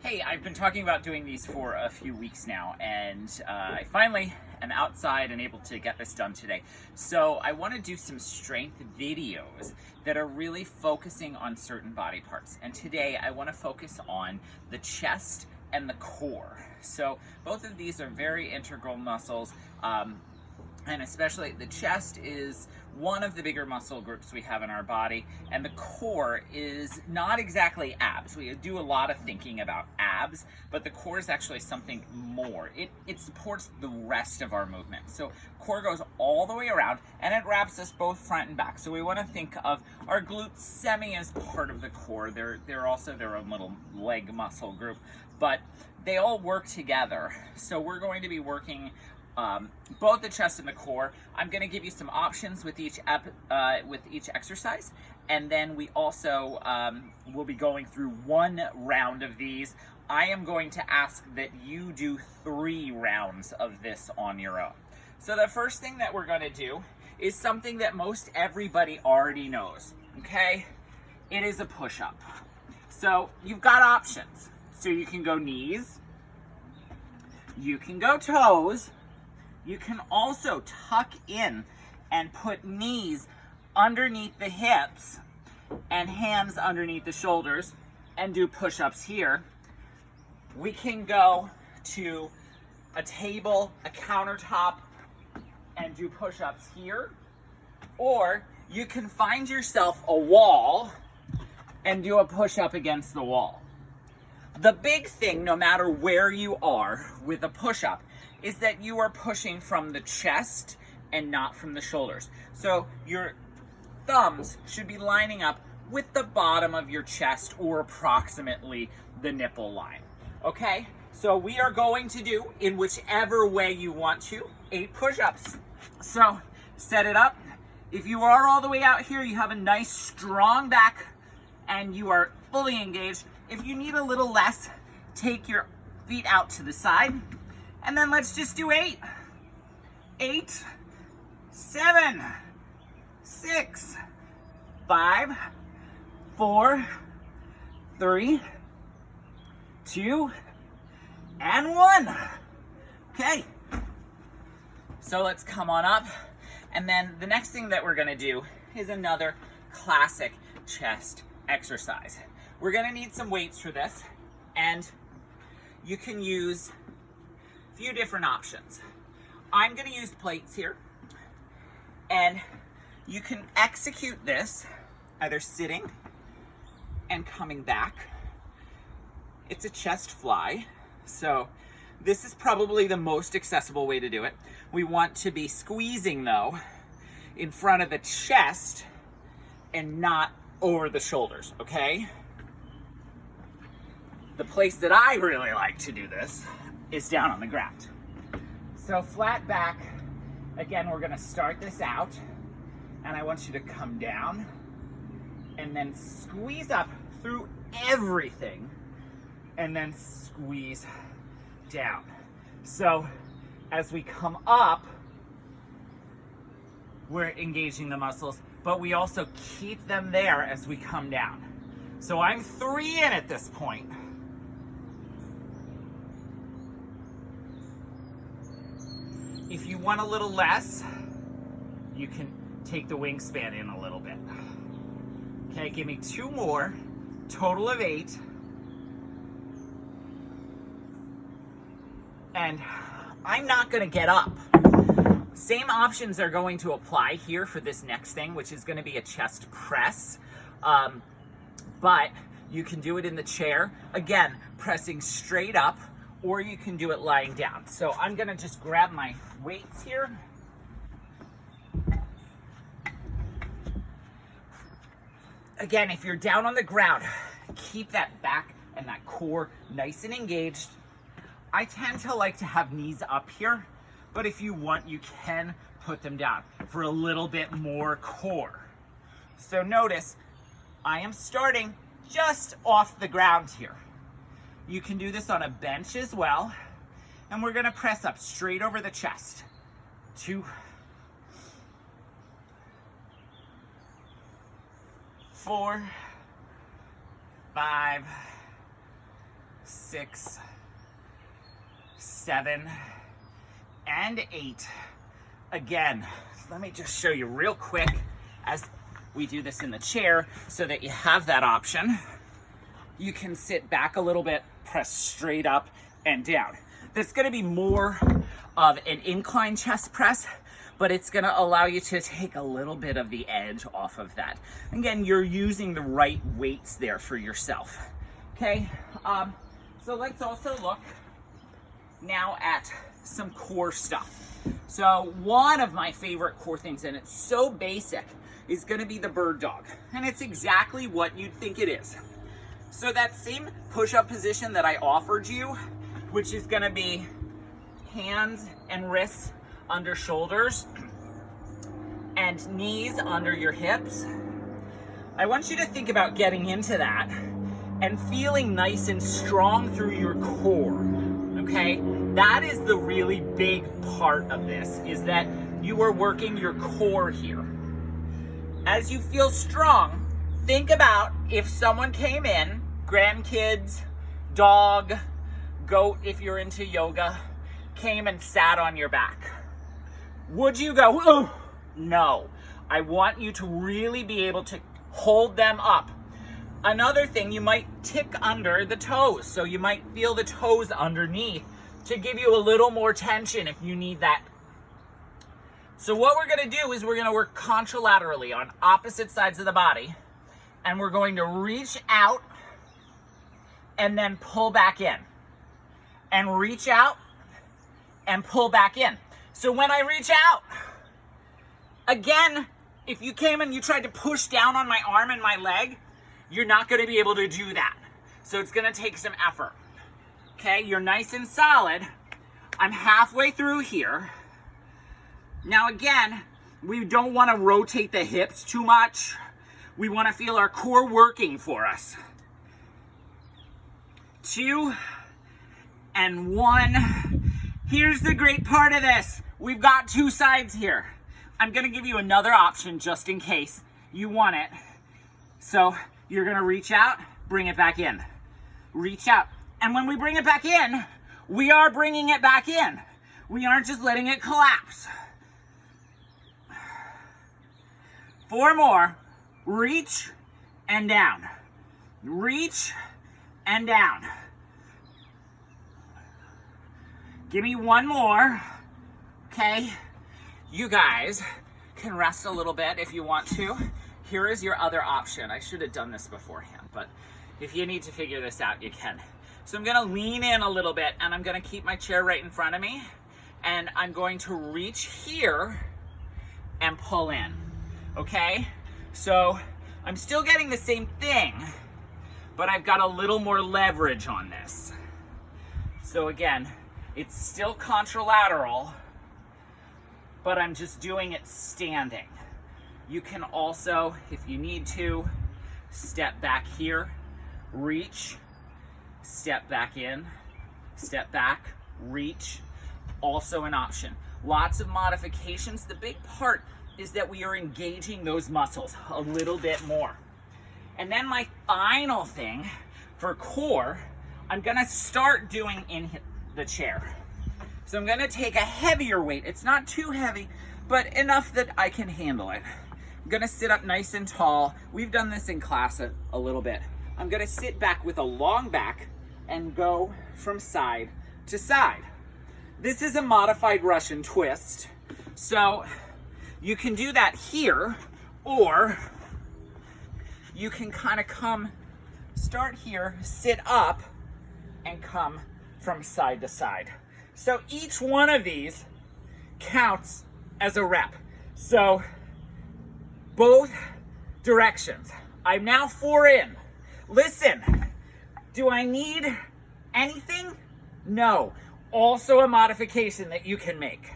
Hey, I've been talking about doing these for a few weeks now, and I finally am outside and able to get this done today. So I want to do some strength videos that are really focusing on certain body parts. And today I want to focus on the chest and the core. So both of these are very integral muscles. And especially the chest is one of the bigger muscle groups we have in our body, and the core is not exactly abs. We do a lot of thinking about abs, but the core is actually something more. It supports the rest of our movement. So core goes all the way around, and it wraps us both front and back. So we want to think of our glutes semi as part of the core. They're also their own little leg muscle group, but they all work together. So we're going to be working both the chest and the core. I'm going to give you some options with each exercise, and then we also will be going through one round of these. I am going to ask that you do 3 rounds of this on your own. So the first thing that we're going to do is something that most everybody already knows, okay? It is a push-up. So you've got options. So you can go knees, you can go toes. You can also tuck in and put knees underneath the hips and hands underneath the shoulders and do push-ups here. We can go to a table, a countertop, and do push-ups here. Or you can find yourself a wall and do a push-up against the wall. The big thing, no matter where you are with a push-up, is that you are pushing from the chest and not from the shoulders. So your thumbs should be lining up with the bottom of your chest or approximately the nipple line. Okay? So we are going to do, in whichever way you want to, 8 push-ups. So set it up. If you are all the way out here, you have a nice strong back and you are fully engaged. If you need a little less, take your feet out to the side. And then let's just do 8. 8, 7, 6, 5, 4, 3, 2, and 1. Okay. So let's come on up. And then the next thing that we're going to do is another classic chest exercise. We're going to need some weights for this. And you can use few different options. I'm going to use plates here, and you can execute this either sitting and coming back. It's a chest fly, so this is probably the most accessible way to do it. We want to be squeezing though in front of the chest and not over the shoulders, okay? The place that I really like to do this is down on the ground. So flat back, again, we're gonna start this out, and I want you to come down and then squeeze up through everything and then squeeze down. So as we come up, we're engaging the muscles, but we also keep them there as we come down. So I'm 3 in at this point. If you want a little less, you can take the wingspan in a little bit. Okay, give me 2 more, total of 8. And I'm not gonna get up. Same options are going to apply here for this next thing, which is gonna be a chest press. But you can do it in the chair. Again, pressing straight up, or you can do it lying down. So I'm gonna just grab my weights here. Again, if you're down on the ground, keep that back and that core nice and engaged. I tend to like to have knees up here, but if you want, you can put them down for a little bit more core. So notice, I am starting just off the ground here. You can do this on a bench as well. And we're gonna press up straight over the chest. 2, 4, 5, 6, 6, 7, and 8. Again, let me just show you real quick as we do this in the chair so that you have that option. You can sit back a little bit, press straight up and down. That's going to be more of an incline chest press, but it's going to allow you to take a little bit of the edge off of that. Again, you're using the right weights there for yourself. Okay, so let's also look now at some core stuff. So one of my favorite core things, and it's so basic, is going to be the bird dog. And it's exactly what you'd think it is. So that same push-up position that I offered you, which is going to be hands and wrists under shoulders and knees under your hips. I want you to think about getting into that and feeling nice and strong through your core, okay? That is the really big part of this, is that you are working your core here. As you feel strong, think about if someone came in, grandkids, dog, goat if you're into yoga, came and sat on your back. Would you go, oh? No. I want you to really be able to hold them up. Another thing, you might tick under the toes. So you might feel the toes underneath to give you a little more tension if you need that. So what we're going to do is we're going to work contralaterally on opposite sides of the body. And we're going to reach out and then pull back in. And reach out and pull back in. So when I reach out, again, if you came and you tried to push down on my arm and my leg, you're not going to be able to do that. So it's going to take some effort. Okay, you're nice and solid. I'm halfway through here. Now again, we don't want to rotate the hips too much. We want to feel our core working for us. 2 and 1. Here's the great part of this. We've got 2 sides here. I'm going to give you another option just in case you want it. So you're going to reach out, bring it back in. Reach out. And when we bring it back in, we are bringing it back in. We aren't just letting it collapse. 4 more. Reach and down. Reach and down. Give me 1 more. Okay. You guys can rest a little bit if you want to. Here is your other option. I should have done this beforehand, but if you need to figure this out, you can. So I'm gonna lean in a little bit and I'm gonna keep my chair right in front of me and I'm going to reach here and pull in, okay? So I'm still getting the same thing, but I've got a little more leverage on this. So again, it's still contralateral, but I'm just doing it standing. You can also, if you need to, step back here, reach, step back in, step back, reach, also an option. Lots of modifications. The big part is that we are engaging those muscles a little bit more. And then my final thing for core, I'm gonna start doing in the chair. So I'm gonna take a heavier weight. It's not too heavy, but enough that I can handle it. I'm gonna sit up nice and tall. We've done this in class a little bit. I'm gonna sit back with a long back and go from side to side. This is a modified Russian twist. So you can do that here, or you can kind of start here, sit up, and come from side to side. So each one of these counts as a rep. So both directions. I'm now 4 in. Listen, do I need anything? No. Also a modification that you can make.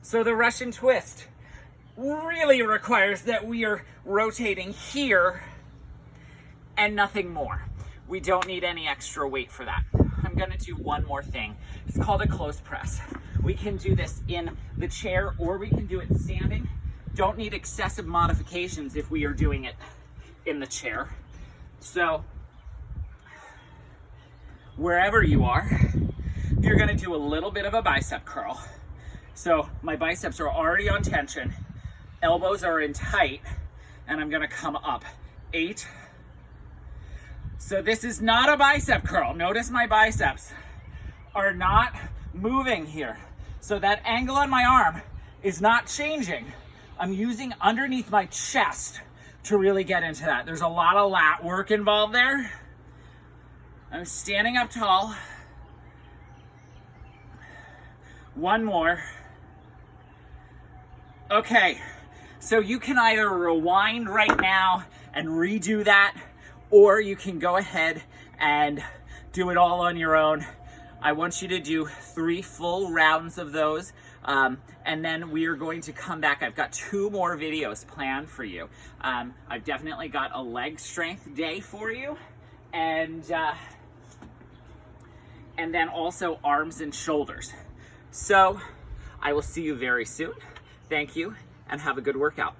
So the Russian twist really requires that we are rotating here and nothing more. We don't need any extra weight for that. I'm gonna do one more thing. It's called a close press. We can do this in the chair or we can do it standing. Don't need excessive modifications if we are doing it in the chair. So wherever you are, you're gonna do a little bit of a bicep curl. So my biceps are already on tension, elbows are in tight, and I'm gonna come up. 8. So this is not a bicep curl. Notice my biceps are not moving here. So that angle on my arm is not changing. I'm using underneath my chest to really get into that. There's a lot of lat work involved there. I'm standing up tall. 1 more. Okay, so you can either rewind right now and redo that, or you can go ahead and do it all on your own. I want you to do 3 full rounds of those, and then we are going to come back. I've got 2 more videos planned for you. I've definitely got a leg strength day for you, and then also arms and shoulders. So I will see you very soon. Thank you, and have a good workout.